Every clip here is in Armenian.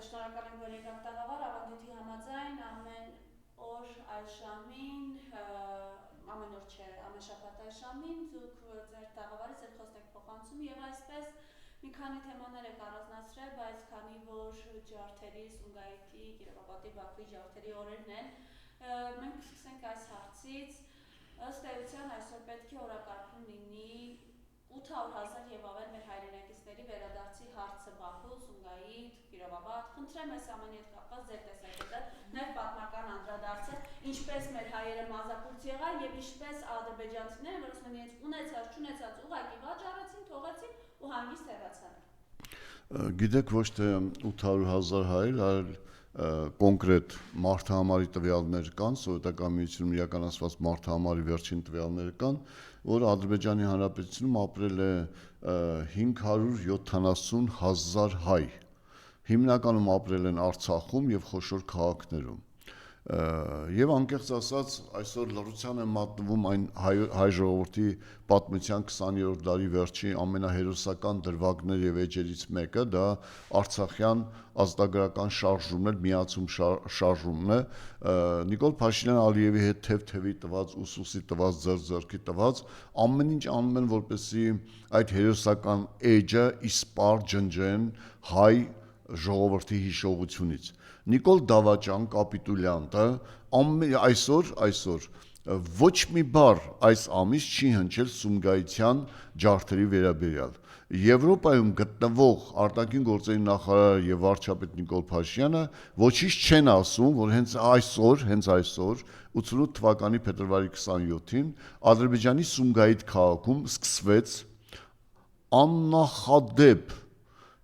շնորհակալ եմ, որ եկաք տաղավար, ավանդույթի համաձայն ամեն օր այս ժամին, ամեն օր չէ, ամեն շաբաթ այս ժամին դուք ձեր տաղավարից ձեր խոսք եք փոխանցում եւ այսպես մի քանի թեմաներ եք առանձնացրել, բայց քանի որ ջարդերի, Սումգայիթի, Կիրովապատի, Բաքվի ջարդերի օրերն են, մենք սկսենք այս հարցից, ըստ էության այսօր պետք է օրակարգում լինի 800,000 եւ ավել մեր հայրենակիցների վերադարձի հարցը Բաքու, Սումգայիթ, Կիրովապատ, խնդրեմ այս ամենի հետ կապված ձեր տեսակետը, նաեւ պատմական անդրադարձը, ինչպես մեր հայերը մազապուրց եղան եւ ինչպես ադրբեջանցիները, որ ասում են իրենց ունեցած, չունեցած ուղղակի վաճառեցին, թողեցին ու հանգիստ հեռացան։ Գիտեք, ոչ թե 800,000 հայեր, այլ կոնկրետ մարդահամարի տվյալներ կան, Սովետական միությունում իրականացված մարդահամարի վերջին տվյալները կան, որ Ադրբեջանի Հանրապետությունում ապրել է 570,000 հայ, հիմնականում ապրել են Արցախում եւ խոշոր քաղաքներում։ Եվ անկեղծ ասած, այսօր լռության է մատնվում այն հայ ժողովրդի պատմության 20-րդ դարի վերջի ամենահերոսական դրվագներ եւ էջերից մեկը, դա Արցախյան ազատագրական շարժումն է, միացում շարժումն է, Նիկոլ Փաշինյան Ալիևի հետ թեթևի տված, ուսուսի տված, ձեռքի տված, ամեն ինչ անում են, որպեսզի այդ հերոսական էջը իսպար ջնջեն հայ ժողովրդի հիշողությունից։ Նիկոլ Դավաճան, կապիտուլյանտը, այսօր ոչ մի բառ այս ամիս չի հնչել Սումգայիթյան ջարդերի վերաբերյալ։ Եվրոպայում գտնվող արտաքին գործերի նախարար եւ վարչապետ Նիկոլ Փաշինյանը ոչինչ չեն ասում, որ հենց այսօր 88 թվականի փետրվարի 27-ին Ադրբեջանի Սումգայիթ քաղաքում սկսվեց աննախադեպ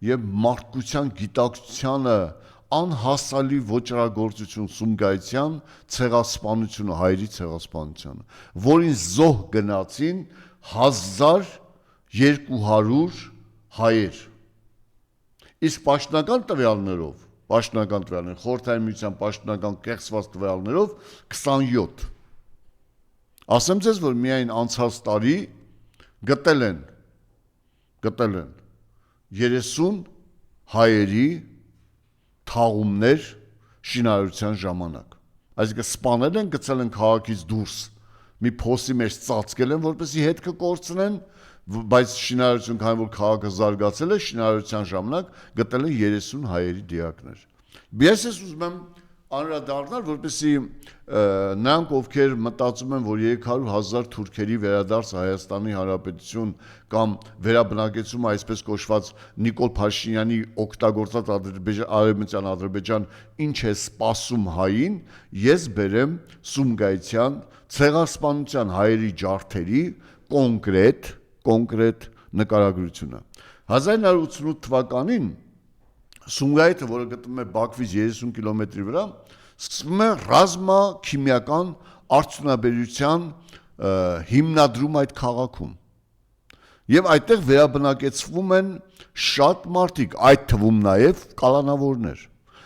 եւ մարդկության գիտակցությանը անհասալի ոճրագործություն Սումգայիթյան ցեղասպանությունը, հայերի ցեղասպանությունը, որին զոհ գնացին 1200 հայեր։ Իսկ պաշտոնական տվյալներով, Խորհրդային Միության պաշտոնական կեղծված տվյալներով 27։ Ասեմ ձեզ, որ միայն անցած տարի գտել են 30 հայերի թաղումներ շինարարության ժամանակ։ Այսինքն սպանել են, գցել են քաղաքից դուրս, մի փոսի մեջ ծածկել են, որպեսզի հետքը կորցնեն, բայց շինարարություն, քանի որ քաղաքը զարգացել է, շինարարության ժամանակ գտել են 30 հայերի դիակներ։ Ես ուզում եմ անդրադառնալ, որպեսզի նրանք, ովքեր մտածում են, որ 300,000 թուրքերի վերադարձ Հայաստանի Հանրապետություն կամ վերաբնակեցում այսպես կոչված Նիկոլ Փաշինյանի օգտագործած Արևմտյան Ադրբեջան ինչ է սպասում հային, ես բերեմ Սումգայիթյան ցեղասպանության հայերի ջարդերի կոնկրետ նկարագրությունը։ 1988 թվականին Սումգայիթը, որը գտնվում է Բաքվից 30 կիլոմետրի վրա, սկսվում է ռազմաքիմիական արդյունաբերության հիմնադրում այդ քաղաքում։ Եւ այդտեղ վերաբնակեցվում են շատ մարդիկ, այդ թվում նաեւ կալանավորներ։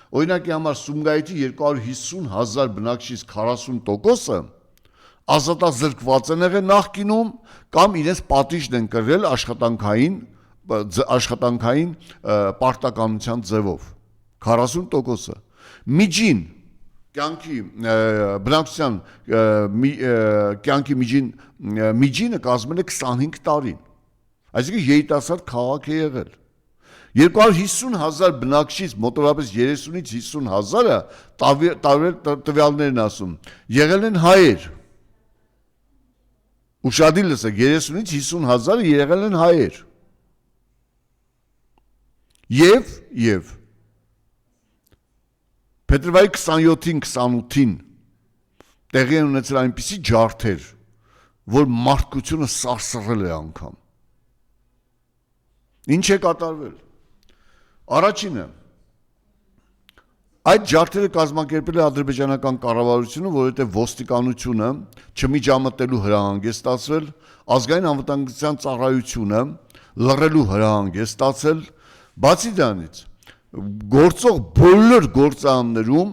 Օրինակի համար Սումգայիթի 250,000 բնակչից 40%-ը ազատազրկված են եղել նախկինում կամ իրենց պատիժն են կրել աշխատանքային պարտականության ձևով 40%-ը միջին բնակչության կյանքի միջինը կազմել է 25 տարին, այսինքն երիտասարդ քաղաք է եղել։ 250,000 բնակչից մոտավորապես 30-ից 50,000-ը տարբեր տվյալներ են ասում, եղել են հայեր։ Ուշադիր լսեք, 30-ից 50,000-ը եղել են հայեր։ Եվ փետրվարի 27-ին, 28-ին տեղի են ունեցել այնպիսի ջարդեր, որ մարդկությունը սարսռել է անգամ։ Ինչ է կատարվել։ Առաջինը, այդ ջարդերը կազմակերպել է ադրբեջանական կառավարությունը, որովհետև ոստիկանությունը չմիջամտելու հրահանգ է ստացվել, ազգային անվտանգության ծառայությունը լռելու հրահանգ է ստացել, բացի դրանից գործող բոլոր գործարաններում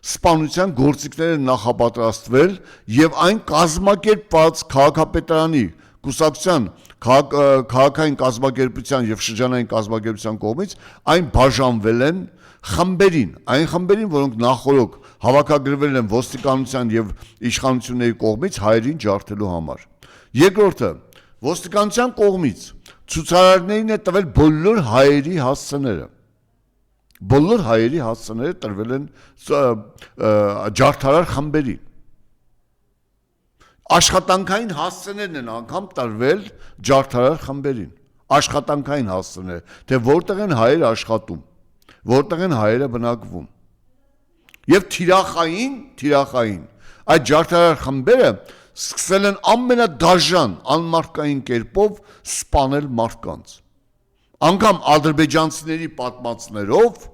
սպանության գործիքներ են նախապատրաստվել եւ այն կազմակերպված քաղաքապետարանի կուսակցության քաղաքային կազմակերպության եւ շրջանային կազմակերպության կողմից այն բաժանվել են խմբերին, այն խմբերին, որոնք նախորոք հավաքագրվել են ոստիկանության եւ իշխանությունների կողմից հայերին ջարդելու համար։ Երկրորդը, ոստիկանության կողմից ցուցարարներին է տվել բոլոր հայերի հասցեները։ Բոլոր հայերի հասցեները տրվել են ջարդարար խմբերին։ Աշխատանքային հասցեներն են անգամ տրվել ջարդարար խմբերին։ Աշխատանքային հասցեներ, թե որտեղ են հայերը աշխատում, որտեղ են հայերը բնակվում։ Եվ թիրախային այդ ջարդարար խմբերը սկսել են ամենադաժան անմարդկային կերպով սպանել մարդկանց։ Անգամ ադրբեջանցիների պատմածներով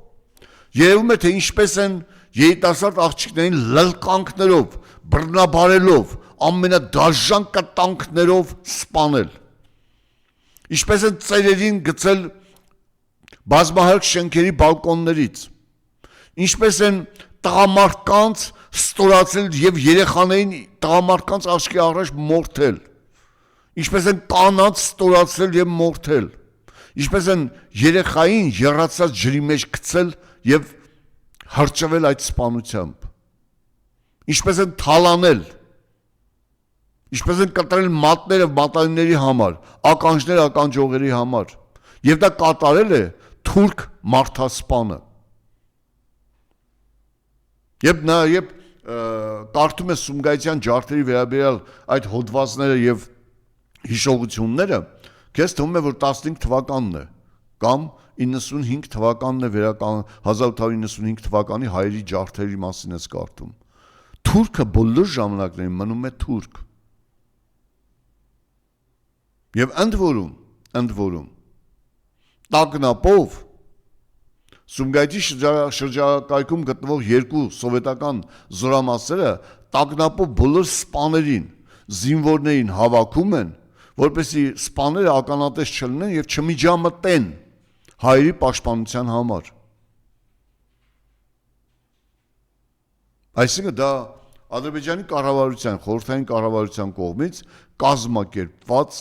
երևում է, թե ինչպես են երիտասարդ աղջիկներին լլկանքներով, բռնաբարելով, ամենադաժան կտանքներով սպանել։ Ինչպես են ծերերին գցել բազմահարկ շենքերի բալկոններից, ինչպես են տղամարդկանց ստորացել եւ երեխաներին տղամարդկանց աչքի առաջ մորթել, ինչպես են կանանց ստորացել եւ մորթել, ինչպես են երեխային եռացած ջրի մեջ գցել եւ հրճվել այդ սպանությամբ, ինչպես են թալանել, ինչպես են կտրել մատները մատանիների համար, ականջներ ականջողերի համար, եւ դա կատարել է թուրք մարդասպանը։ Երբ կարդում է Սումգայիթյան ջարդերի վերաբերյալ այդ հոդվածները եւ հիշողությունները, քեզ թվում է, որ 15 թվականն է կամ 95 թվականն է 1895 թվականի հայերի ջարդերի մասին ես կարդում։ Թուրքը բոլոր ժամանակներին մնում է թուրք։ Եվ ընդ որում տագնապով Սումգայիթի շրջակայքում գտնվող երկու սովետական զորամասերը տագնապով բոլոր սպաներին, զինվորներին հավաքում են, որպեսզի սպաները ականատես չլինեն եւ չմիջամտեն հայերի պաշտպանության համար։ Այսինքն դա Ադրբեջանի կառավարության, խորհրդային կառավարության կողմից կազմակերպված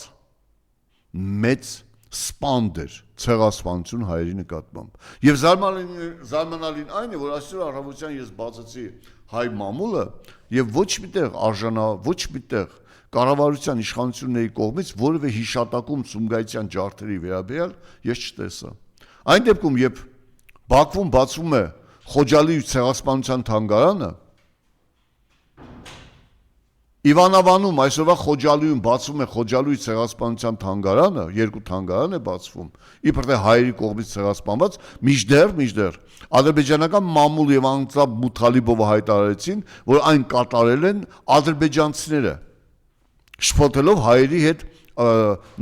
մեծ սպանդ էր ցեղասպանություն հայերի նկատմամբ։ Եվ զարմանալին այն է, որ այսօր առավոտյան ես բացեցի հայ մամուլը եւ ոչ միտեղ կառավարության իշխանությունների կողմից որևէ հիշատակում Սումգայիթյան ջարդերի վերաբերյալ ես չտեսա։ Այն դեպքում, երբ Բաքվում բացվում է Խոջալի ցեղասպանության թանգարանը, Իվանավանում այսօրվա Խոջալույում բացվում է Խոջալույի ցեղասպանության թանգարանը, երկու թանգարան է բացվում, իբր թե հայերի կողմից ցեղասպանված, մինչդեռ ադրբեջանական մամուլ եւ Անձամբ Մութալիբովը հայտարարեցին, որ այն կատարել են ադրբեջանցիները, շփոթելով հայերի հետ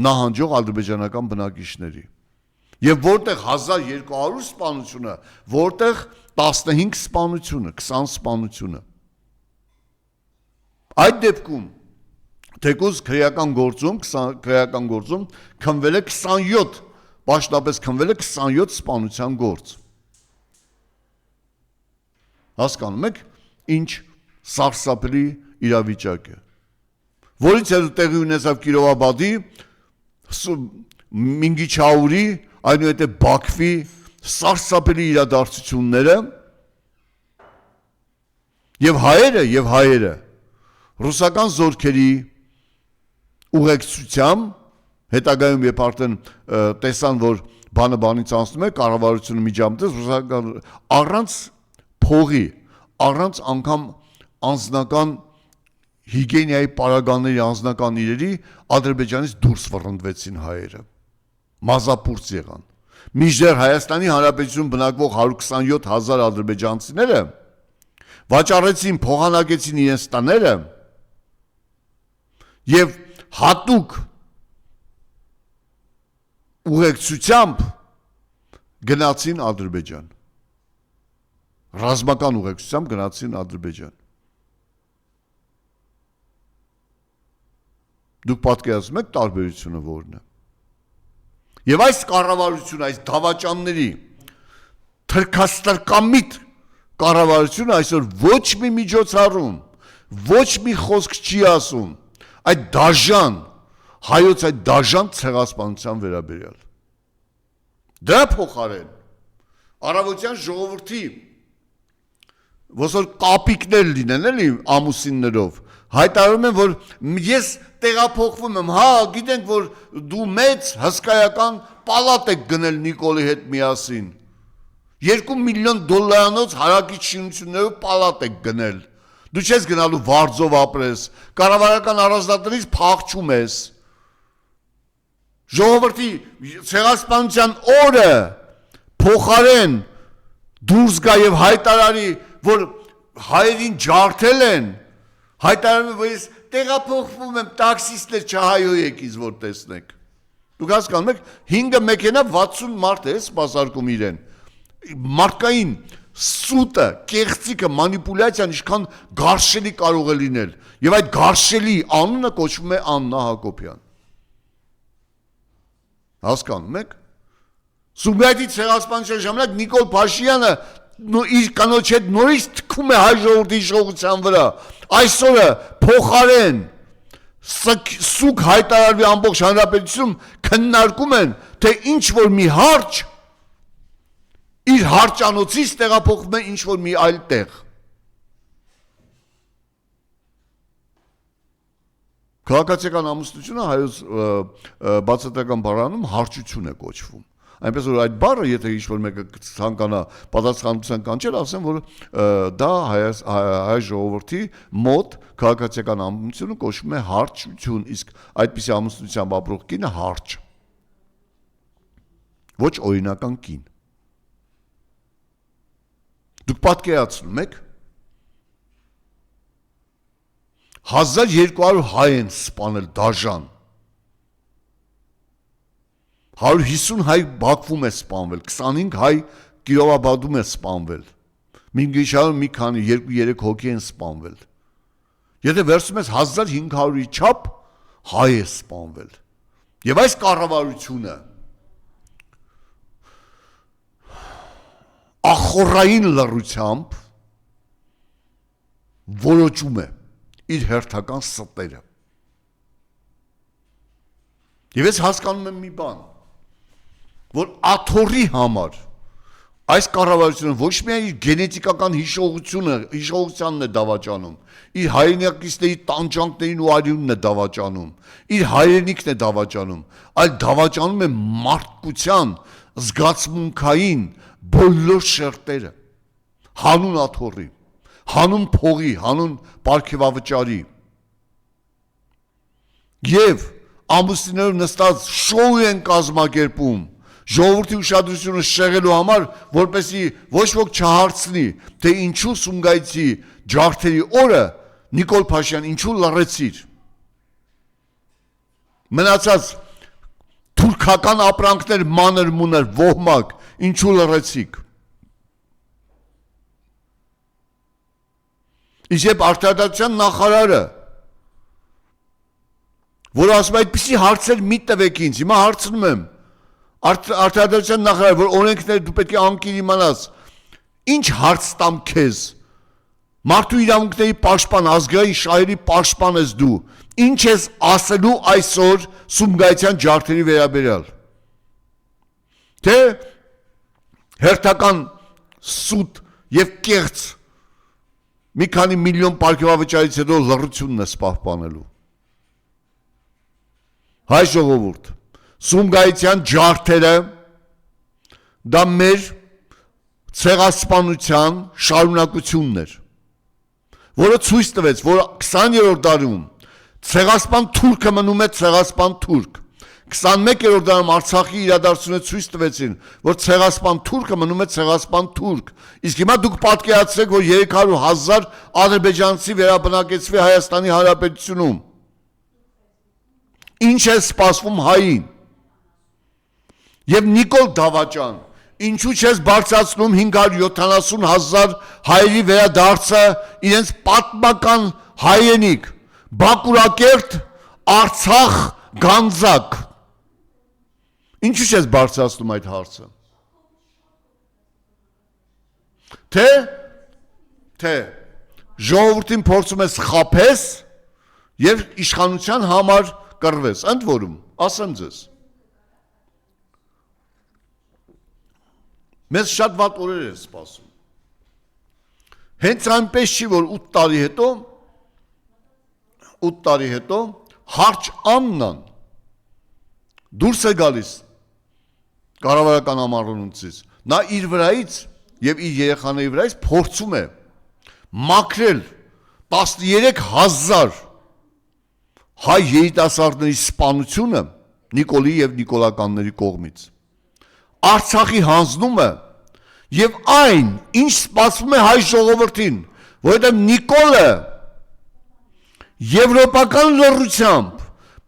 նահանջող ադրբեջանական բնակիչների։ Եվ որտեղ 1200 սպանությունը, որտեղ 15 սպանությունը, 20 սպանությունը։ Այդ դեպքում թեկուզ քրեական գործում քնվել է 27, պաշտոնապես քնվել է 27 սպանության գործ։ Հասկանում եք, ինչ սարսափելի իրավիճակ է։ Որից հետո տեղի ունեցավ Կիրովաբադի, Մինգիչաուրի, այնուհետև Բաքվի սարսափելի իրադարձությունները եւ հայերը ռուսական զորքերի ուղեկցությամբ հետագայում երբ արդեն տեսան, որ բանը բանից անցնում է, կառավարությունը միջամտեց, ռուսական առանց փողի, առանց անգամ անձնական հիգիենայի պարագաների անձնական իրերի Ադրբեջանից դուրս վռնդվեցին հայերը, մազապուրց եղան։ Մինչդեռ Հայաստանի Հանրապետությունում բնակվող 127,000 ադրբեջանցիները վաճառեցին, փոխանակեցին իրենց տները եւ հատուկ ուղեկցությամբ գնացին Ադրբեջան, ռազմական ուղեկցությամբ գնացին Ադրբեջան։ Դուք պատկերացնում եք տարբերությունը որն է։ Եվ այս կառավարությունը, այս դավաճանների թրքաստրկամիտ կառավարությունը այսօր ոչ մի միջոցառում, ոչ մի խոսք չի ասում այդ դաժան, հայոց այդ դաժան ցեղասպանության վերաբերյալ։ Դրա փոխարեն Առավոտյան ժողովրդի ոսոր կապիկներ լինեն էլի ամուսիններով հայտարարում են որ ես տեղափոխվում եմ հա գիտենք որ դու մեծ հսկայական պալատ եք գնել Նիկոլի հետ միասին $2 միլիոն հարակից շինություններով պալատ եք գնել դու չես գնալու վարձով ապրես կառավարական առանձնատներից փախչում ես ժողովրդի ցեղասպանության օրը փոխարեն դուրս գա եւ հայտարարի որ հայերին ջարդել են հայտարարում որ ես տեղափոխվում եմ տաքսիստներ չհայոյեք ինձ որ տեսնեք դուք հասկանում եք 5 մեքենա 60 մարդ է սպասարկում իրեն մարդկային սուտը կեղծիկը մանիպուլյացիան ինչքան գարշելի կարող է լինել եւ այդ գարշելի անունը կոչվում է Աննա Հակոբյան հասկանում եք Սուբյեկտի ցեղասպանության ժամանակ Նիկոլ Փաշինյանը իր կանոջ հետ նորից թքում է հայ ժողովրդի իշխողության վրա այսօրը փոխարեն սուկ հայտարարվի ամբողջ հանրապետությունում քննարկում են թե ինչ որ մի հարճ իր հարճանոցից տեղափոխվում է ինչ որ մի այլ տեղ Քաղաքացիական ամուսնությունը հայոց բացատրական բառանում հարճություն է կոչվում այնպես որ այդ բառը եթե ինչ-որ մեկը ցանկանա պատասխանատվության կանչել ասեն որ դա հայ ժողովրդի մոտ քաղաքացիական ամուսնությունը կոչվում է հարճություն իսկ այդպիսի ամուսնությամբ ապրող կինը հարճ ոչ օրինական կին դուք պատկերացնում եք 1200 հայ են սպանել դաժան 150 հայ Բաքվում է սպանվել 25 հայ Կիրովաբադում է սպանվել Մինգիշարում մի քանի 2-3 հոգի են սպանվել Եթե վերցում ես 1500-ի չափ հայ է սպանվել Եվ այս կառավարությունը ախորային լռությամբ որոճում է իր հերթական ստերը Եվ ես հասկանում եմ մի բան որ աթոռի համար այս կառավարությունը ոչ միայն իր գենետիկական հիշողությանն է դավաճանում, իր հայրենակիցների տանջանքներին ու արյունն է դավաճանում, իր հայրենիքն է դավաճանում, այլ դավաճանում է մարդկության զգացմունքային բոլոր շերտերը, հանուն աթոռի, հանուն փողի, հանուն պարգևավճարի Եվ ամուսիններով նստած շոու են կազմակերպում ժողովրդի ուշադրությունը շեղելու համար, որպեսզի ոչ ոք չհարցնի, թե ինչու Սումգայիցի ջարդերի օրը Նիկոլ Փաշինյան ինչու լռեցիր։ Մնացած թուրքական ապրանքներ մանր մուներ ոհմակ, ինչու լռեցիք։ Իսկ արտադրության նախարարը, որ ասում է այդպիսի հարցեր մի տվեք ինձ, հիմա հարցնում եմ արտադրության նախարար, որ օրենքներ դու պետք է անկիր իմանաս, ինչ հարց տամ քեզ, մարդու իրավունքների պաշտպան, ազգային շահերի պաշտպան ես դու, ինչ ես ասելու այսօր Սումգայիցյան ջարդերի վերաբերյալ, թե հերթական սուտ և կեղծ մի քանի միլիոն պարգևավճարից հետո լռությունն ես պահպանելու։ Հայ ժողովուրդ, Սումգայիցյան ջարդերը դա մեր ցեղասպանության շարունակությունն էր, որը ցույց տվեց, որ 20-րդ դարում ցեղասպան թուրքը մնում է ցեղասպան թուրք, 21-րդ դարում Արցախի իրադարձությունները ցույց տվեցին, որ ցեղասպան թուրքը մնում է ցեղասպան թուրք, իսկ հիմա դուք պատկերացրեք, որ 300,000 ադրբեջանցի վերաբնակեցվի Հայաստանի Հանրապետությունում, ինչ է սպասվում հային, Եվ Նիկոլ Դավաճան, ինչու չես բարձրացնում 570,000 հայերի վերադարձը իրենց պատմական հայրենիք, Բաքուրակերտ, Արցախ, Գանձակ, ինչու չես բարձրացնում այդ հարցը, թե ժողովրդին փորձում ես խաբես և իշխանության համար կռվես, ընդ որում, ասեմ ձեզ, Մեզ շատ վատ օրեր են սպասում։ Հենց այնպես չի, որ 8 տարի հետո հարճ Աննան դուրս է գալիս կառավարական համառունցից։ Նա իր վրայից եւ իր երեխաների վրայից փորձում է մաքրել 13,000 հայ երիտասարդների սպանությունը Նիկոլի եւ Նիկոլականների կողմից։ Արցախի հանձնումը եւ այն, ինչ սպասվում է հայ ժողովրդին, որովհետեւ Նիկոլը եվրոպական լռությամբ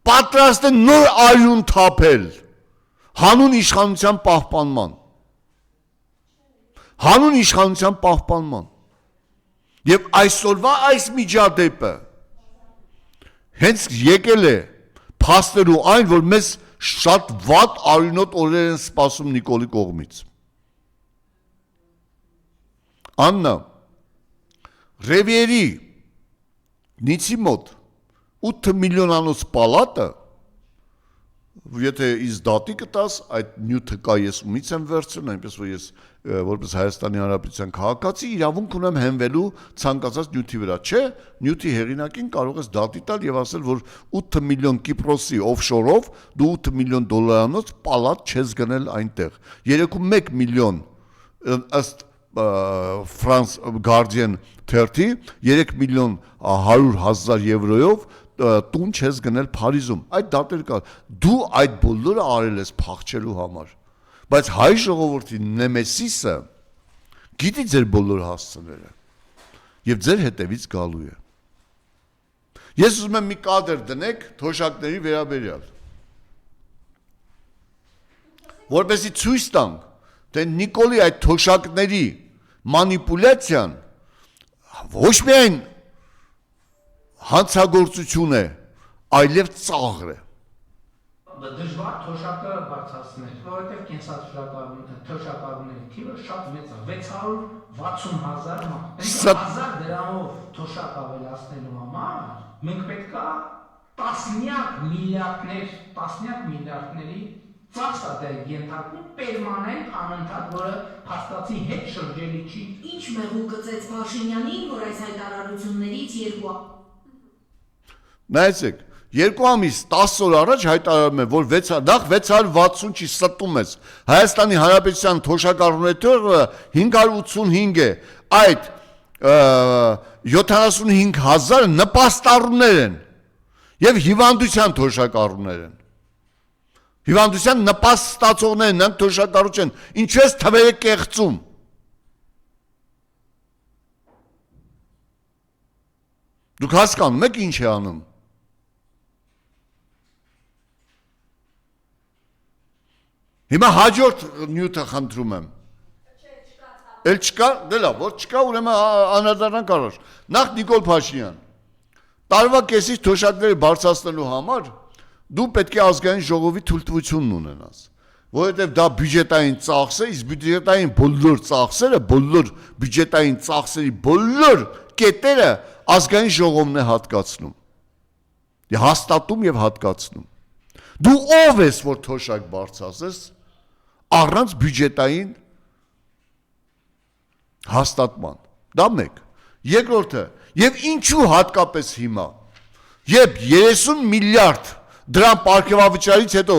պատրաստ է նոր արյուն թափել հանուն իշխանության պահպանման։ Եվ այսօրվա այս միջադեպը հենց եկել է փաստելու այն, որ մեզ շատ վատ արյունոտ օրեր են սպասում Նիկոլի կողմից։ Աննա, Ռևիերի Նիցի մոտ 8 միլիոնանոց պալատը, եթե իս դատի կտաս, այդ նյութը կա, ես ումից եմ վերցրել, այնպես որ ես որպես Հայաստանի Հանրապետության քաղաքացի իրավունք ունեմ հենվելու ցանկացած նյութի վրա, չէ, նյութի հեղինակին կարող ես դատի տալ եւ ասել, որ 8 միլիոն Կիպրոսի օֆշորով դու 8 միլիոն դոլարանոց պալատ չես գնել այնտեղ։ 3.1 միլիոն ըստ France Guardian 30 3 միլիոն 100,000 եվրոյով տուն չես գնել Փարիզում։ Այդ դատեր կա։ Դու այդ բոլորը արել ես փախչելու համար։ Բայց հայ ժողովրդի նեմեսիսը գիտի ձեր բոլոր հասցեները եւ ձեր հետևից գալու է։ Ես ուզում եմ մի կադր դնեք թոշակների վերաբերյալ, որպեսզի ցույց տանք, թե Նիկոլի այդ թոշակների մանիպուլյացիան ոչ միայն հանցագործություն է, այլև ծաղր է։ Դժվար թոշակը բարձրացնել, որովհետև կենսաթոշակառուների թիվը շատ մեծ է, 660,000 մարդ։ 1000 դրամով թոշակ ավելացնելու համար մենք պետք է տասնյակ միլիարդների ծախս է ենթարկվում պերմանենտ անընդհատ, որը փաստացի հետ շրջելի չի։ Ինչ մեղու գծեց Փաշինյանին, որ այս հայտարարություններից Նայեցեք, 2 ամիս 10 օր առաջ հայտարարում է, որ 660 չի ստում ես։ Հայաստանի Հանրապետության թոշակառուների թիվը 585 է։ Այդ 75,000 նպաստառուներ են եւ հիվանդության թոշակառուներ են։ Հիվանդության նպաստ ստացողներն նրանք թոշակառու չեն։ Ինչու ես թվերը կեղծում։ Դուք հասկանում եք ինչ է անում։ Հիմա հաջորդ նյութը խնդրում եմ։ Էլ չկա, դե լավ, որ չկա, ուրեմն անդրադառնանք առաջ։ Նախ Նիկոլ Փաշինյան։ Տարվա կեսից թոշակները բարձրացնելու համար դու պետք է ազգային ժողովի թույլտվությունն ունենաս, որովհետև դա բյուջետային ծախս է, իսկ բյուջետային բոլոր ծախսերը, բոլոր բյուջետային ծախսերի բոլոր կետերը ազգային ժողովն է հատկացնում։ Հաստատում եւ հատկացնում։ Դու ով ես, որ թոշակ բարձրացես առանց բյուջետային հաստատման։ Դա մեկ։ Երկրորդը, եւ ինչու հատկապես հիմա, երբ 30 միլիարդ դրամ պարգևավճարից հետո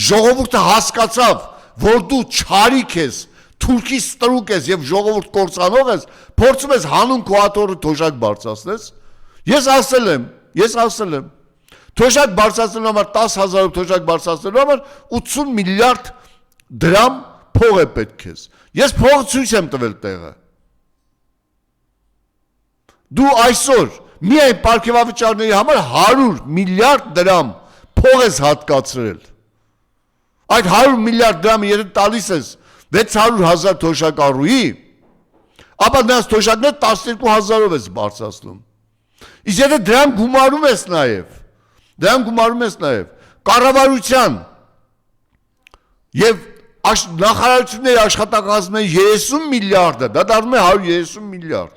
ժողովուրդը հասկացավ, որ դու չարիք ես, թուրքի ստրուկ ես եւ ժողովուրդ կործանող ես, փորձում ես հանուն քո աթոռը թոշակ բարձրացնես։ Ես ասել եմ, թոշակ բարձրացնելու համար 10,000 թոշակ բարձրացնելու համար 80 միլիարդ դրամ փող է պետք ես։ Ես փող ցույց եմ տվել տեղը։ Դու այսօր միայն պարգևավճարների համար 100 միլիարդ դրամ փող ես հատկացրել։ Այդ 100 միլիարդ դրամը եթե տալիս ես 600,000 թոշակառուի, ապա նրանց թոշակները 12,000-ով ես բարձրացնում։ Իսկ եթե դրան գումարում ես նաև կառավարության եւ նախարարությունների աշխատակազմների 30 միլիարդը, դա դառնում է 130 միլիարդ։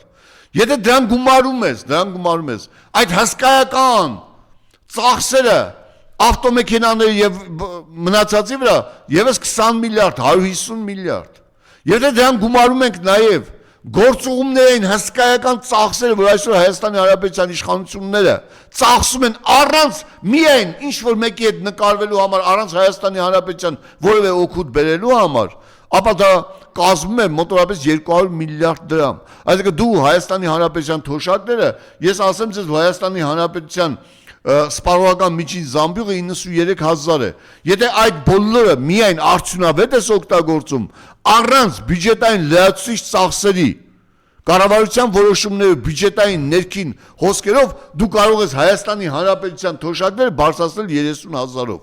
Եթե դրան գումարում ես, այդ հսկայական ծախսերը ավտոմեքենաների եւ մնացածի վրա եւս 20 միլիարդ, 150 միլիարդ։ Եթե դրան գումարում ենք նաև գործուղումներին հսկայական ծախսերը, որ այսօր Հայաստանի Հանրապետության իշխանությունները ծախսում են առանց միայն ինչ որ մեկի հետ նկարվելու համար, առանց Հայաստանի Հանրապետության որևէ օգուտ բերելու համար, ապա դա կազմում է մոտավորապես 200 միլիարդ դրամ։ Այսինքն դու Հայաստանի Հանրապետության թոշակները, ես ասեմ ձեզ, Հայաստանի Հանրապետության սպառողական միջին զամբյուղը 93,000 է։ Եթե այդ բոլորը միայն արդյունավետ ես օգտագործում, առանց բյուջետային լրացուցիչ ծախսերի, կառավարության որոշումների բյուջետային ներքին հոսքերով դու կարող ես Հայաստանի Հանրապետության թոշակները բարձրացնել 30,000-ով։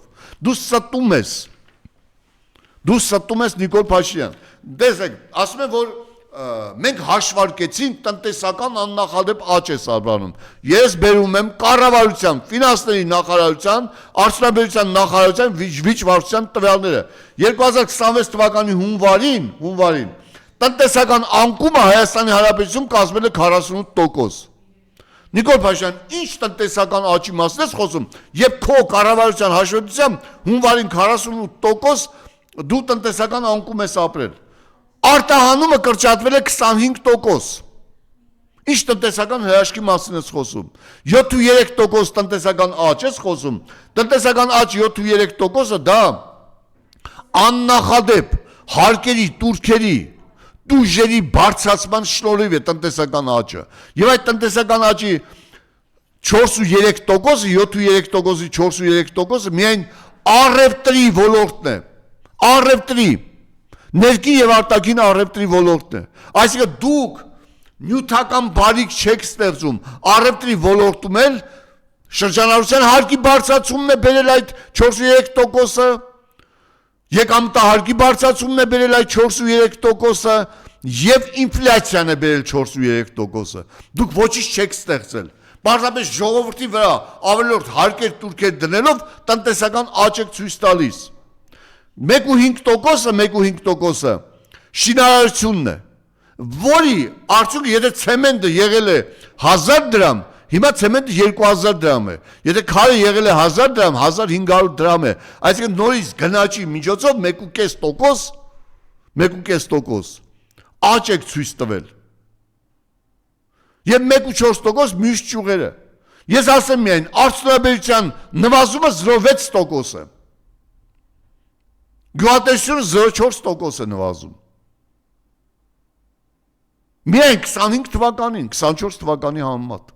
Դու ստում ես Նիկոլ Փաշինյան։ Տեսեք, ասում են, որ մենք հաշվարկեցինք տնտեսական աննախադեպ աճ է սարբանում։ Ես բերում եմ կառավարության, ֆինանսների նախարարության, արդյունաբերության նախարարության վիճվարության տվյալները։ 2026 թվականի հունվարին տնտեսական անկումը Հայաստանի Հանրապետությունում կազմել է 48%։ Նիկոլ Փաշինյան, ինչ տնտեսական աճի մասին ես խոսում, երբ քո կառավարության հաշվետվությամբ հունվարին 48% դու տնտեսական անկում ես ապրել։ Արտահանումը կրճատվել է 25%։ Ինչ տնտեսական հրաշքի մասին ես խոսում։ 7.3% տնտեսական աճ ես խոսում։ Տնտեսական աճ 7.3%-ը դա աննախադեպ հարկերի, տուրքերի, տուժերի բարձրացման շնորհիվ է տնտեսական աճը։ Եվ այդ տնտեսական աճի 4.3%-ը, 7.3%-ի 4.3%-ը միայն առևտրի ոլորտն է։ Առևտրի ներքին եւ արտաքին առևտրի ոլորտն է։ Այսինքն դուք նյութական բարիք չեք ստեղծում, առևտրի ոլորտում էլ շրջանառության հարկի բարձրացումն է բերել այդ 4.3%-ը, եկամտահարկի բարձրացումն է բերել այդ 4.3%-ը եւ ինֆլյացիան է բերել 4.3%-ը։ Դուք ոչինչ չեք ստեղծել։ Պարզապես ժողովրդի վրա ավելորդ հարկեր տուրքեր դնելով տնտեսական աճ եք ցույց տալիս։ 1.5%-ը շինարարությունն է, որի արդյունքը եթե ցեմենտը եղել է 1000 դրամ, հիմա ցեմենտը 2000 դրամ է, եթե քարը եղել է 1000 դրամ, 1500 դրամ է, այսինքն նորից գնաճի միջոցով 1.5% աճ եք ցույց տվել։ Եվ 1.4% մյուս ճյուղերը։ Ես ասեմ միայն արդյունաբերության նվազումը 0.6% է։ Գյուղատնտեսությունը 0.4% է նվազում։ Միայն 25 թվականին, 24 թվականի համեմատ։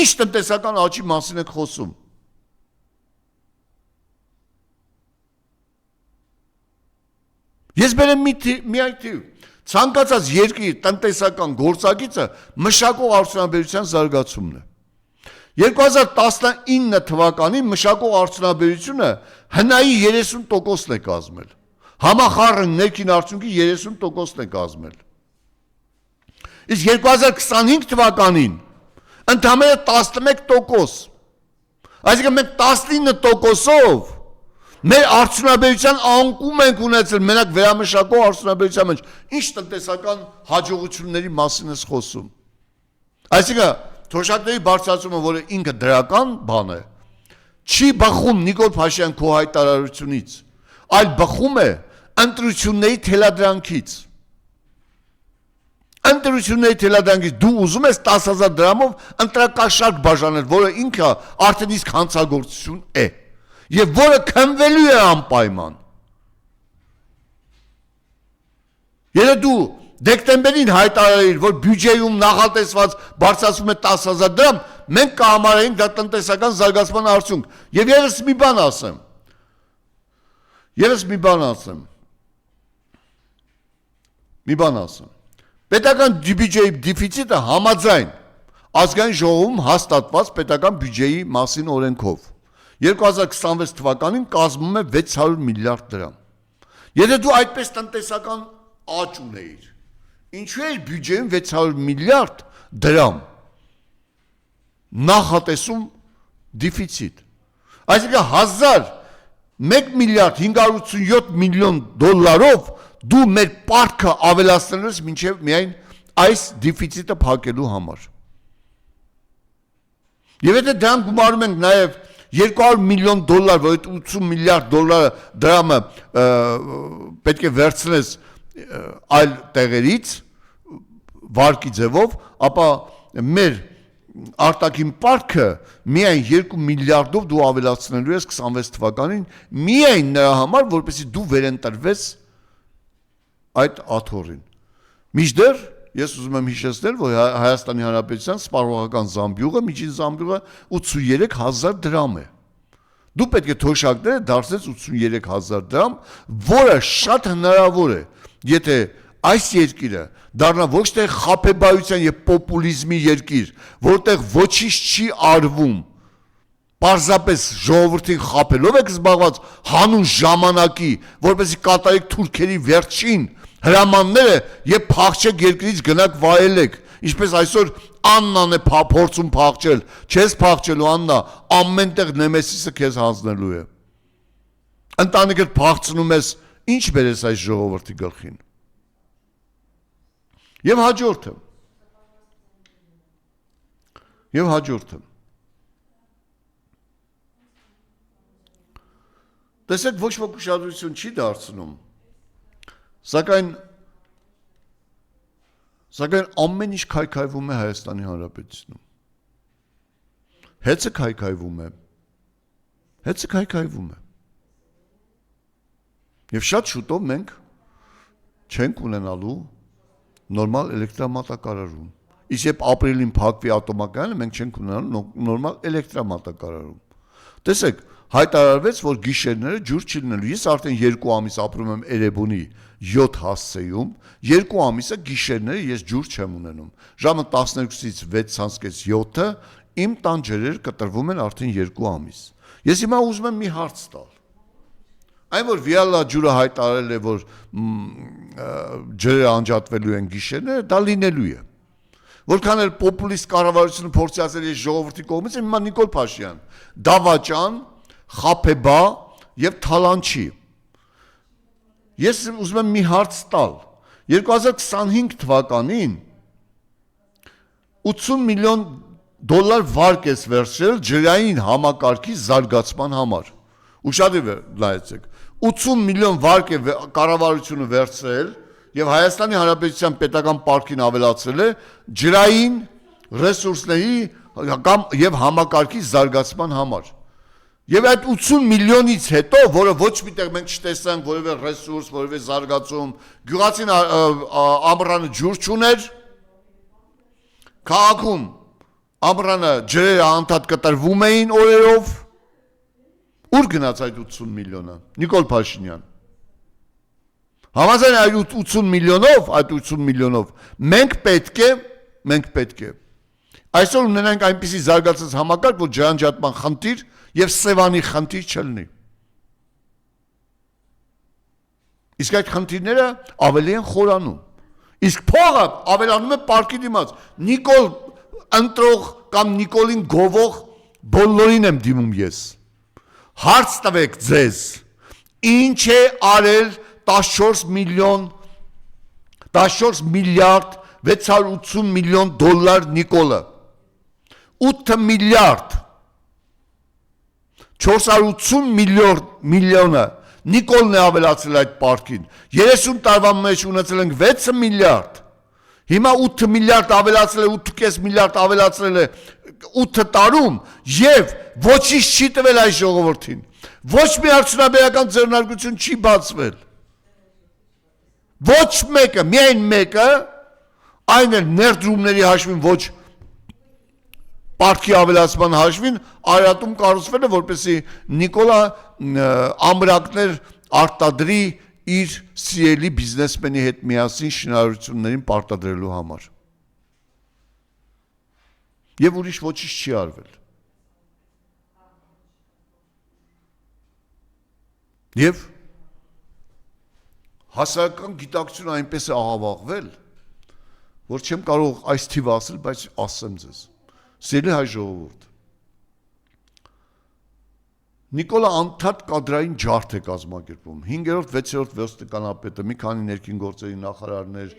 Ինչ տնտեսական աճի մասին եք խոսում։ Ես բերեմ մի այդ թիվ։ Ցանկացած երկրի տնտեսական գործակիցը մշակող արդյունաբերության զարգացումն է։ 2019 թվականին մշակող արդյունաբերությունը հնայի 30%-ն է կազմել։ Համախառն ներքին արդյունքի 30%-ն է կազմել։ Իսկ 2025 թվականին ընդամենը 11%։ Այսինքն մենք 19%-ով մեր արդյունաբերության անկում ենք ունեցել մենակ վերամշակող արդյունաբերության մեջ։ Ինչ տնտեսական հաջողությունների մասին ես խոսում։ Այսինքն թոշակների բարձրացումը, որը ինքը դրական բան է, չի բխում Նիկոլ Փաշինյան քո հայտարարությունից, այլ բխում է ընտրությունների թելադրանքից։ Ընտրությունների թելադրանքից դու ուզում ես 10,000 դրամով ընտրակաշարք բաժանել, որը ինքը արդեն իսկ հանցագործություն է, եւ որը քննվելու է անպայման։ Եթե դու դեկտեմբերին հայտարարիր, որ բյուջեում նախատեսված բարձրացում է 10,000 դրամ, մենք կհամարենք դա տնտեսական զարգացման արդյունք։ Եվ եւս մի բան ասեմ։ Պետական բյուջեի դեֆիցիտը համաձայն ազգային ժողովում հաստատված պետական բյուջեի մասին օրենքով 2026 թվականին կազմում է 600 միլիարդ դրամ։ Եթե դու այդպես տնտեսական աճ ունեիր, ինչու է բյուջեում 600 միլիարդ դրամ նախատեսում դեֆիցիտ։ Այսինքն 1 միլիարդ 587 միլիոն դոլարով դու մեր պարտքը ավելացնելու ես մինչև միայն այս դեֆիցիտը փակելու համար։ Եվ եթե դրան գումարում ենք նաև 200 միլիոն դոլար, որ այդ 80 միլիարդ դրամը պետք է վերցնես այլ տեղերից վարկի ձևով, ապա մեր արտաքին պարտքը միայն 2 միլիարդով դու ավելացնելու ես 26 թվականին միայն նրա համար, որպեսզի դու վերընտրվես այդ աթոռին։ Մինչդեռ ես ուզում եմ հիշեցնել, որ Հայաստանի Հանրապետության սպառողական զամբյուղը, միջին զամբյուղը 83,000 դրամ է։ Դու պետք է թոշակները դարձնես 83,000 դրամ, որը շատ հնարավոր է, եթե այս երկիրը դառնա ոչ թե խաբեբայության եւ պոպուլիզմի երկիր, որտեղ ոչինչ չի արվում, պարզապես ժողովրդին խաբելով եք զբաղված հանուն ժամանակի, որպեսզի կատարեք թուրքերի վերջին հրամանները եւ փախչեք երկրից գնաք վայելեք, ինչպես այսօր Աննան է փորձում փախչել, չես փախչելու Աննա, ամենտեղ նեմեսիսը քեզ հանձնելու է։ Ընտանիքդ փախցնում ես, ինչ բերես այս ժողովրդի գլխին։ Եվ հաջորդը։ Տեսեք, ոչ ոք ուշադրություն չի դարձնում, սակայն ամեն ինչ քայքայվում է Հայաստանի Հանրապետությունում։ Հեծը քայքայվում է։ Եվ շատ շուտով մենք չենք ունենալու նորմալ էլեկտրամատակարարում։ Իսկ երբ ապրիլին փակվի ատոմակայանը, մենք չենք ունենալու նորմալ էլեկտրամատակարարում։ Տեսեք, հայտարարվեց, որ գիշերները ջուր չի լինելու։ Ես արդեն 2 ամիս ապրում եմ Էրեբունի 7 հասցեում, 2 ամիսը գիշերները ես ջուր չեմ ունենում։ Ժամը 12-ից 6:07-ը իմ տան ջրերը կտրվում են արդեն 2 ամիս։ Ես հիմա ուզում եմ մի հարց տալ։ Այն որ Վիալա ջուրը հայտարարել է, որ ջրերը անջատվելու են գիշերները, դա լինելու է։ Որքան էլ պոպուլիստ կառավարությունը փորձի ասել է ժողովրդի կողմից, հիմա Նիկոլ Փաշինյան, դավաճան, խաբեբա եւ թալանչի։ Ես ուզում եմ մի հարց տալ։ 2025 թվականին 80 միլիոն դոլար վարկ ես վերցրել ջրային համակարգի զարգացման համար։ Ուշադիր նայեցեք։ 80 միլիոն վարկ է կառավարությունը վերցրել եւ Հայաստանի Հանրապետության պետական պարտքին ավելացրել է ջրային ռեսուրսների եւ համակարգի զարգացման համար։ Եվ այդ 80 միլիոնից հետո, որը ոչ միտեղ մենք չտեսանք որևէ ռեսուրս, որևէ զարգացում, գյուղացին ամռանը ջուր չուներ, քաղաքում ամռանը ջրերը անդադ կտրվում էին օրերով, ուր գնաց այդ 80 միլիոնը, Նիկոլ Փաշինյան։ Համաձայն այդ 80 միլիոնով մենք պետք է այսօր ունենանք այնպիսի զարգացած համակարգ, որ ջրանջատման խնդիր եւ Սևանի խնդիր չլինի։ Իսկ այդ խնդիրները ավելի են խորանում։ Իսկ փողը ավելանում է պարկի դիմաց։ Նիկոլ ընտրող կամ Նիկոլին գովող բոլորին եմ դիմում ես։ Հարց տվեք ձեզ, ինչ է արել 14 միլիարդ 680 միլիոն դոլար Նիկոլը, 8 միլիարդ 480 միլիոնը Նիկոլն է ավելացրել այդ պարկին, 30 տարվա մեջ ունեցել ենք 6 միլիարդ, հիմա 8 միլիարդ ավելացրել է, 8.5 միլիարդ ավելացրել է 8 տարում և ոչինչ չի տվել այս ժողովրդին, ոչ մի արդյունաբերական ձեռնարկություն չի բացվել, ոչ մեկը, միայն մեկը, այն էլ ներդրումների հաշվին ոչ պարտքի ավելացման հաշվին Արարատում կառուցվել է, որպեսզի Նիկոլա ամրակներ արտադրի իր սիրելի բիզնեսմենի հետ միասին շինարարություններին պարտադրելու համար։ Եվ ուրիշ ոչինչ չի արվել։ Եվ հասարակական գիտակցությունը այնպես է աղավաղվել, որ չեմ կարող այս թիվը ասել, բայց ասեմ ձեզ։ Սիրելի հայ ժողովուրդ, Նիկոլը անդադ կադրային ջարդ է կազմակերպում, 5-րդ, 6-րդ ոստիկանապետը, մի քանի ներքին գործերի նախարարներ,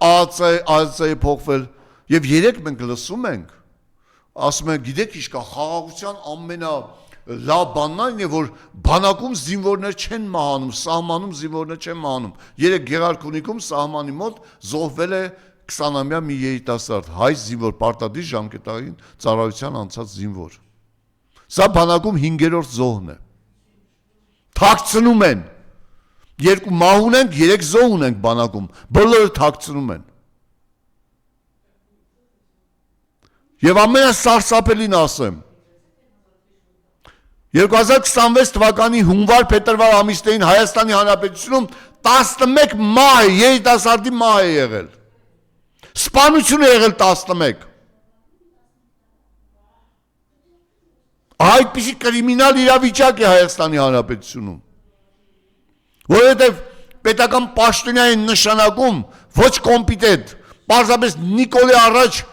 ԱԾ-ը փոխվել, և երեկ մենք լսում ենք, ասում ենք, գիտեք ինչ կա, խաղաղության լավ բանն այն է, որ բանակում զինվորներ չեն մահանում, սահմանում զինվորներ չեն մահանում։ Երեք Գեղարքունիքում սահմանի մոտ զոհվել է 20-ամյա մի երիտասարդ հայ զինվոր, պարտադիր ժամկետային ծառայության անցած զինվոր։ Սա բանակում 5-րդ զոհն է։ Թաքցնում են։ 2 մահ ունենք, 3 զոհ ունենք բանակում, բոլորը թաքցնում են։ Եվ ամենասարսափելին ասեմ, 2026 թվականի հունվար-փետրվար ամիսներին Հայաստանի Հանրապետությունում 11 մահ է, երիտասարդի մահ է եղել։ Սպանություն է եղել 11։ Այդպիսի կրիմինալ իրավիճակ է Հայաստանի Հանրապետությունում, որովհետև պետական պաշտոնյա են նշանակում ոչ կոմպիտենտ, պարզապես Նիկոլի առաջ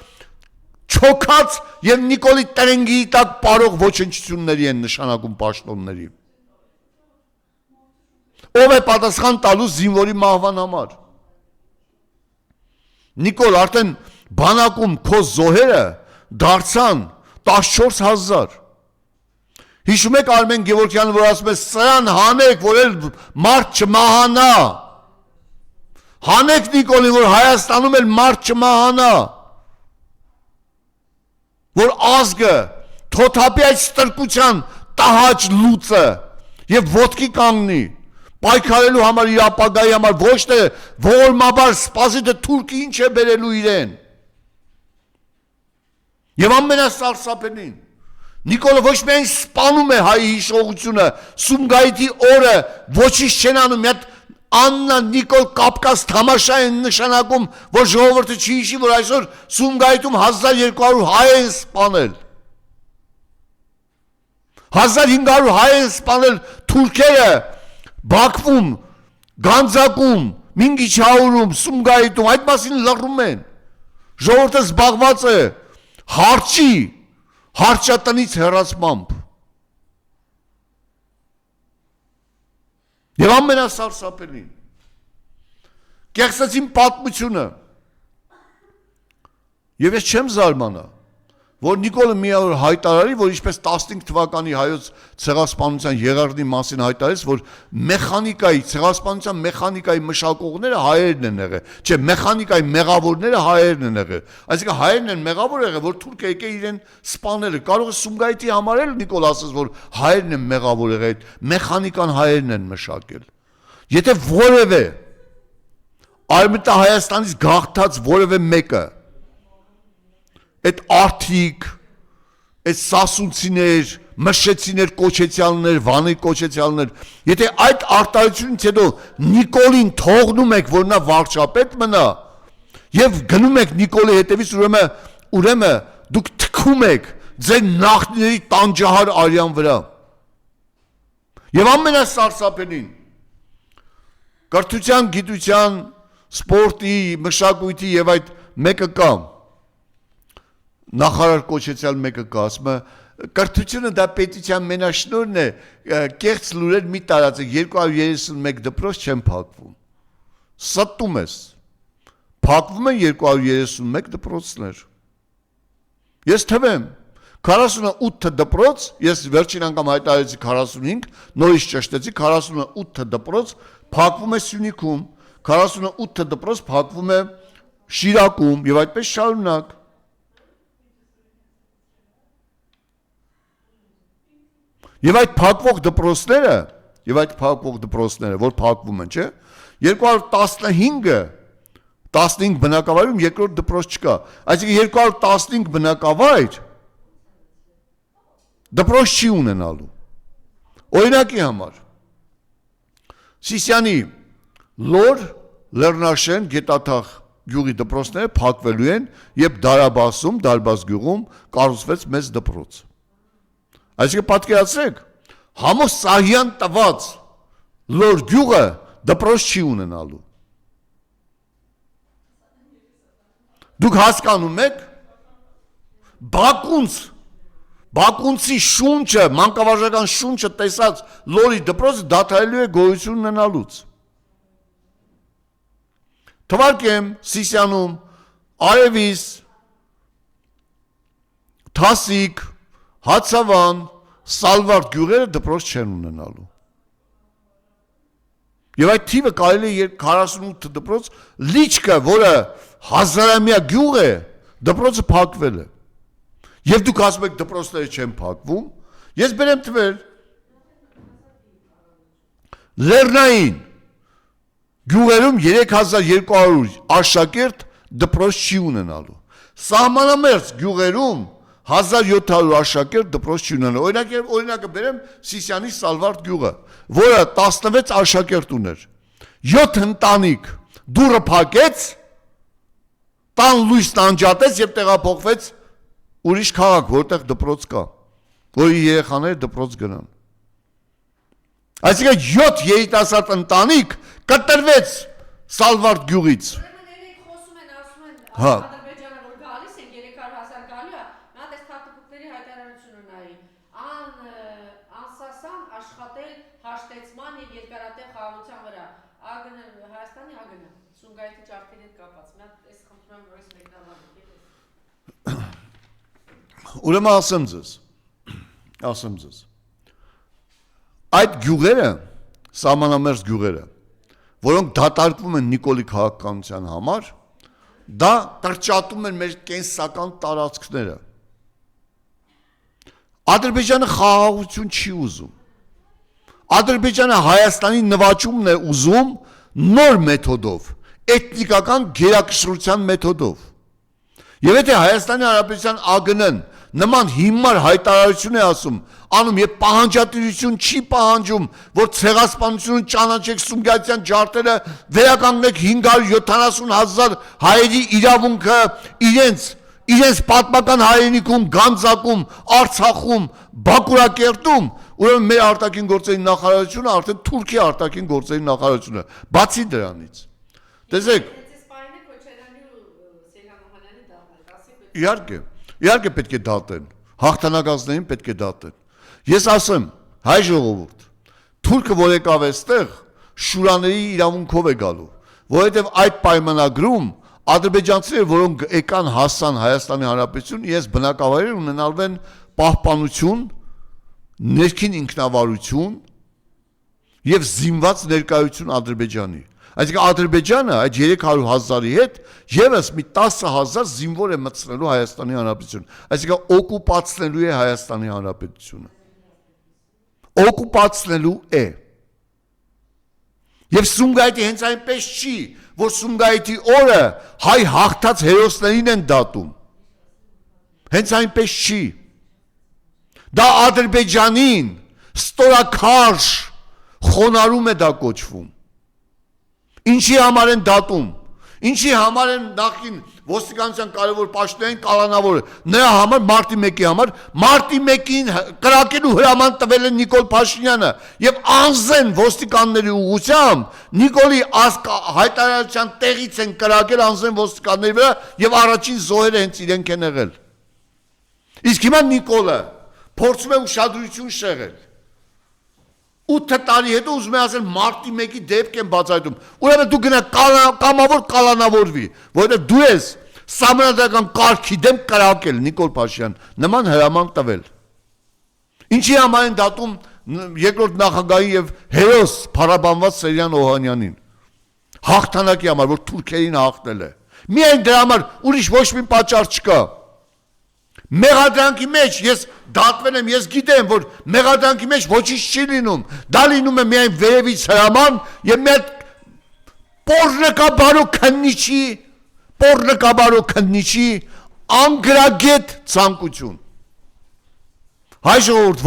չոքած և Նիկոլի տրենգի տակ պարող ոչնչությունների են նշանակում պաշտոնների։ Ով է պատասխան տալու զինվորի մահվան համար։ Նիկոլ, արդեն բանակում քո զոհերը դարձան 14,000։ Հիշում եք Արմեն Գևորգյանը, որ ասում է սրան հանեք, որ էլ մարդ չմահանա։ Հանեք Նիկոլին, որ Հայաստանում էլ մարդ չմահանա։ Որ ազգը թոթափի այդ ստրկության տահաճ լուծը և ոտքի կանգնի, պայքարելու համար իր ապագայի համար, ոչ թե ողորմաբար սպասի թե թուրքը ինչ է բերելու իրեն։ Եվ ամենասարսափելին, Նիկոլը ոչ միայն սպանում է հայի հիշողությունը, Սումգայիթի օրը ոչինչ չեն անում, մի հատ Աննա Նիկոլ Կապկաս թամաշա են նշանակում, որ ժողովուրդը չի հիշի, որ այսօր Սումգայիթում 1200 հայ են սպանել։ 1500 հայ են սպանել թուրքերը Բաքվում, Գանձակում, Մինգիչհաուրում, Սումգայիթում, այդ մասին լռում են։ Ժողովուրդը զբաղված է հարճի, հարճատնից հեռացմամբ։ Եվ ամենասարսափելին, կեղծեցին պատմությունը, և ես չեմ զարմանա, որ Նիկոլը մի օր հայտարարի, որ ինչպես 15 թվականի հայոց ցեղասպանության եղերնի մասին հայտարարեց, որ մեխանիկայի, ցեղասպանության մեխանիկայի մշակողները հայերն են եղել, չէ, մեխանիկայի մեղավորները հայերն են եղել, այսինքն հայերն են մեղավոր եղել, որ թուրքը եկե իրեն սպանել է, կարող է Սումգայիթի համար էլ Նիկոլ ասես, որ հայերն են մեղավոր եղել, մեխանիկան հայերն են մշակել։ Եթե որևէ Արևմտահայաստանից գաղթած որևէ մեկը այդ արդիկ, այդ սասունցիներ, մշեցիներ, կոչեցյալներ, վանի կոչեցյալներ, եթե այդ արտահայտությունից հետո Նիկոլին թողնում եք, որ նա վարչապետ մնա, և գնում եք Նիկոլի հետևից, ուրեմն դուք թքում եք ձեր նախնիների տանջահար արյան վրա։ Եվ ամենասարսափելին, կրթության, գիտության, սպորտի, մշակույթի և այդ մեկը կա, նախարար կոչեցյալ մեկը կա, ասում է, կրթությունը դա պետության մենաշնորհն է, կեղծ լուրեր մի տարածեք, 231 դպրոց չեն փակվում։ Ստում ես, փակվում են 231 դպրոցներ։ Ես թվեմ, 48 դպրոց, ես վերջին անգամ հայտարարեցի 45, նորից ճշտեցի 48 դպրոց փակվում է Սյունիքում, 48 դպրոց փակվում է Շիրակում և այդպես շարունակ։ Եվ այդ փակվող դպրոցները, որ փակվում են, չէ, 215-ը, 15 բնակավայրում երկրորդ դպրոց չկա, այսինքն 215 բնակավայր դպրոց չի ունենալու։ Օրինակի համար, Սիսյանի Լոր, Լեռնաշեն, Գետաթաղ գյուղի դպրոցները փակվելու են, երբ Դարաբասում, Դարբաս գյուղում կառուցվեց մեծ դպրոց։ Այսինքն պատկերացրեք, Համոս Սահյան տված Լոր գյուղը դպրոց չի ունենալու։ Դուք հասկանում եք, Բաքունցի շունչը, մանկավարժական շունչը տեսած Լորի դպրոցը դադարելու է գոյություն ունենալուց։ Թվարկեմ Սիսյանում, Արևիս, Թասիկ, Հացավան, Սալվարդ գյուղերը դպրոց չեն ունենալու։ Եվ այդ թիվը կարելի է 48 դպրոց, լիճկը, որը հազարամյա գյուղ է, դպրոցը փակվել է։ Եվ դուք ասում եք դպրոցները չեն փակվում, ես բերեմ թվեր։ Լեռնային գյուղերում 3200 աշակերտ դպրոց չի ունենալու։ Սահմանամերձ գյուղերում 1700 աշակերտ դպրոց չի ունենալու։ Օրինակը բերեմ Սիսիանի Սալվարդ գյուղը, որը 16 աշակերտ ուներ։ 7 ընտանիք դուռը փակեց, տան լույսն անջատեց եւ տեղափոխվեց ուրիշ քաղաք, որտեղ դպրոց կա, որի երեխաները դպրոց գնան։ Այսինքն 7 երիտասարդ ընտանիք կտրվեց Սալվարդ գյուղից։ Հա։ Ուրեմն ասեմ ձեզ, այդ գյուղերը, սահմանամերձ գյուղերը, որոնք դատարկվում են Նիկոլի քաղաքականության համար, դա կրճատում են մեր կենսական տարածքները։ Ադրբեջանը խաղաղություն չի ուզում։ Ադրբեջանը Հայաստանի նվաճումն է ուզում նոր մեթոդով, էթնիկական գերակշռության մեթոդով։ Եվ եթե Հայաստանի Հանրապետության ԱԳՆ-ն նման հիմար հայտարարություն է անում եւ պահանջատիրություն չի պահանջում, որ ցեղասպանությունը ճանաչեք Սումգայիթյան ջարդերը, վերականգնեք 570,000 հայերի իրավունքը իրենց պատմական հայրենիքում, Գանձակում, Արցախում, Բաքուրակերտում, ուրեմն մեր արտաքին գործերի նախարարությունը արդեն Թուրքիա արտաքին գործերի նախարարությունը։ Բացի դրանից, տեսեք, Իհարկե պետք է դատեն, հաղթանակածներին պետք է դատեն։ Ես ասեմ, հայ ժողովուրդ, թուրքը որ եկավ այստեղ, շուրաների իրավունքով է գալու, որովհետև այդ պայմանագրում ադրբեջանցիները, որոնք եկան հասան Հայաստանի Հանրապետություն, ես բնակավայրեր ունենալվեն պահպանություն, ներքին ինքնավարություն եւ զինված ներկայություն Ադրբեջանի։ Այսինքն Ադրբեջանը այդ 300,000-ի հետ եւս մի 10,000 զինվոր է մտցնելու Հայաստանի Հանրապետություն։ Այսինքն օկուպացնելու է Հայաստանի Հանրապետությունը։ Օկուպացնելու է։ Եվ Սումգայիթը հենց այնպես չի, որ Սումգայիթի օրը հայ հաղթած հերոսներին են դատում։ Հենց այնպես չի։ Դա Ադրբեջանին ստորաքարշ խոնարհում է դա կոչվում։ Ինչի համար են դատում, ինչի համար են նախին ոստիկանության կարևոր պաշտոնային կալանավորը, նրա համար մարտի 1-ի համար, մարտի 1-ին կրակելու հրաման տվել է Նիկոլ Փաշինյանը եւ անզեն ոստիկանների ուղղությամբ Նիկոլի հայտարարության տեղից են կրակել անզեն ոստիկանների վրա եւ առաջին զոհերը հենց իրենք են եղել։ Իսկ հիմա Նիկոլը փորձում է ուշադրություն շեղել։ 8 տարի հետո ուզում է ասել մարտի 1-ի դեպք են բացահայտում։ Ուրեմն դու գնա կամավոր կալանավորվի, որովհետև դու ես սահմանադրական կարգի դեմ կրակել Նիկոլ Փաշինյան, նման հրաման տվել։ Ինչի համար են դատում երկրորդ նախագահի եւ հերոս փառաբանված Սերյան Օհանյանին։ Հաղթանակի համար, որ թուրքերին հաղթել է։ Միայն դրա համար ուրիշ ոչ մի պատճառ չկա։ Մեղադրանքի մեջ ես դատվել եմ, ես գիտեմ, որ մեղադրանքի մեջ ոչինչ չի լինում, դա լինում է միայն վերևից հրաման եւ մի հատ պոռնկաբարո քննիչի անգրագետ ցանկություն։ Հայ ժողովուրդ,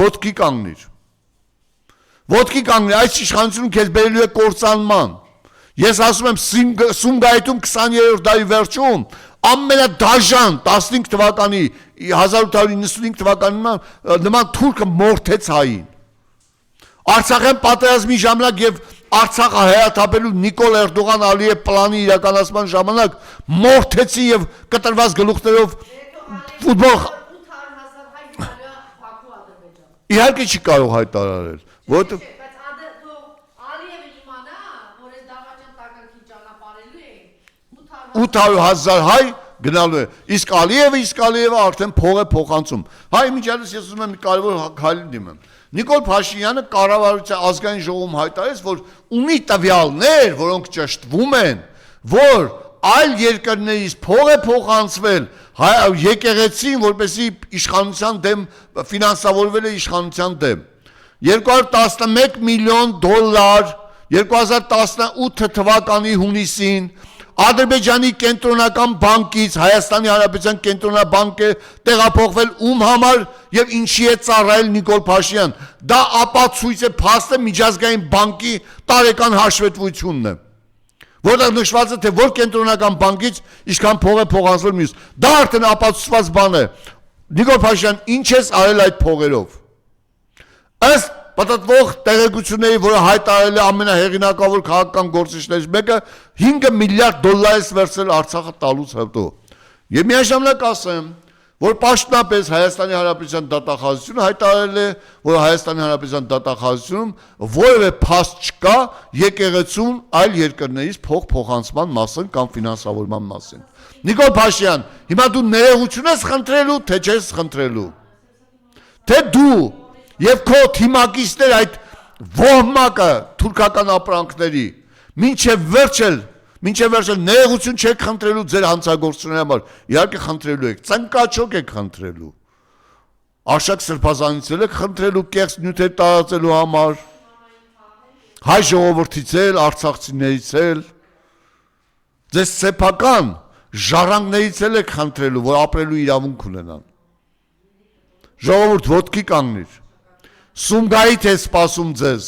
ոտքի կանգնիր, այս իշխանությունը քեզ բերելու է կործանման։ Ես ասում եմ Սումգայիթում 20-րդ դարի վերջում ամենադաժան 15 թվականի 1895 թվականին նման թուրքը մորթեց հային։ Արցախյան պատերազմի ժամանակ եւ Արցախը հայաթափելու Նիկոլ Էրդողան Ալիև պլանի իրականացման ժամանակ մորթեցին եւ կտրված գլուխներով ֆուտբոլ 800,000 հայ Բաքու Ադրբեջան։ Իհարկե չի կարող հայտարարել, որովհետեւ 800,000 հայ գնալու է։ Իսկ Ալիևը արդեն փող է փոխանցում։ Հայ միջանից ես ուզում եմ մի կարևոր քայլ դիմեմ։ Նիկոլ Փաշինյանը կառավարության ազգային ժողովում հայտարարեց, որ ունի տվյալներ, որոնք ճշտվում են, որ այլ երկրներից փող է փոխանցվել եկեղեցին, որպեսզի իշխանության դեմ ֆինանսավորվել է իշխանության դեմ։ 211 միլիոն դոլար 2018 թվականի հունիսին Ադրբեջանի կենտրոնական բանկից Հայաստանի Հանրապետության կենտրոնաբանկը տեղափոխվել ում համար եւ ինչի է ծառայել Նիկոլ Փաշինյան։ Դա ապացույց է, փաստ է միջազգային բանկի տարեկան հաշվետվությունն է, որտեղ նշված է, թե որ կենտրոնական բանկից ինչքան փող է փոխանցվել մյուս։ Դա արդեն ապացուցված բան է։ Նիկոլ Փաշինյան, ինչ ես արել այդ փողերով։ Ըստ պատտվող տեղեկությունների, որը հայտարարել է ամենահեղինակավոր քաղաքական գործիչներից մեկը, 5 միլիարդ դոլար է վերցրել Արցախը տալուց հետո։ Եվ միաժամանակ ասեմ, որ պաշտոնապես Հայաստանի Հանրապետության դատախազությունը հայտարարել է, որ Հայաստանի Հանրապետության դատախազությունում որևէ փաստ չկա եկեղեցուն այլ երկրներից փող փոխանցման մասին կամ ֆինանսավորման մասին։ Նիկոլ Փաշինյան, հիմա դու ներողություն ես խնդրելու, թե չես խնդրելու։ Թե դու եւ քո թիմակիցներ այդ ոհմակը թուրքական ապրանքների մինչեւ վերջել ներողություն չեք խնդրելու ձեր հանցագործությունների համար, իհարկե խնդրելու եք, ծնկաչոք եք խնդրելու, Արշակ Սրբազանից եք խնդրելու կեղծ նյութեր տարածելու համար, հայ ժողովրդից էլ, արցախցիներից էլ, ձեզ սեփական ժառանգներից էլ եք խնդրելու, որ ապրելու իրավունք ունենան։ Ժողովուրդ, ոտքի կանգնիր։ Սումգայիթ է սպասում ձեզ,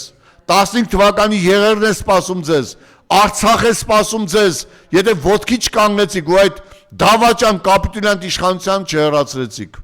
15 թվականի եղերն է սպասում ձեզ, Արցախ է սպասում ձեզ, եթե ոտքի չկանգնեցիք ու այդ դավաճան կապիտուլյանտ իշխանության չհեռացրեցիք։